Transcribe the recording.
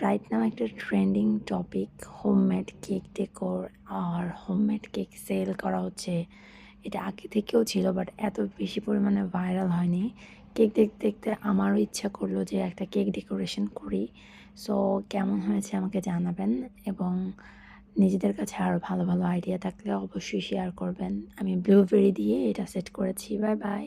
Right now একটা trending topic homemade cake decor আর homemade cake sale করা হচ্ছে। এটা আগে থেকেও ছিল বাট এত বেশি পরিমাণে ভাইরাল হয়নি। কেক দেখতে দেখতে আমারও ইচ্ছা করলো যে একটা কেক ডেকোরেশন করি। সো কেমন হয়েছে আমাকে জানাবেন এবং নিজেদের কাছে আরও ভালো ভালো আইডিয়া থাকলে অবশ্যই শেয়ার করবেন। আমি ব্লুবেরি দিয়ে এটা সেট করেছি। Bye bye.